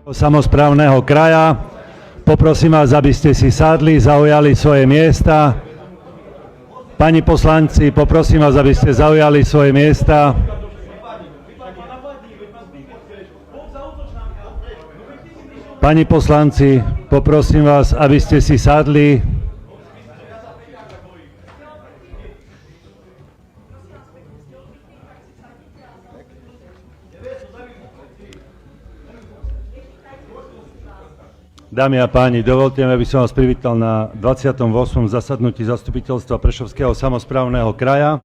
Samosprávneho kraja. Poprosím vás, aby ste si sadli, zaujali svoje miesta. Pani poslanci, poprosím vás, aby ste zaujali svoje miesta. Pani poslanci, poprosím vás, aby ste si sadli. Dámy a páni, dovolte mi, aby som vás privítal na 28. zasadnutí zastupiteľstva Prešovského samosprávneho kraja.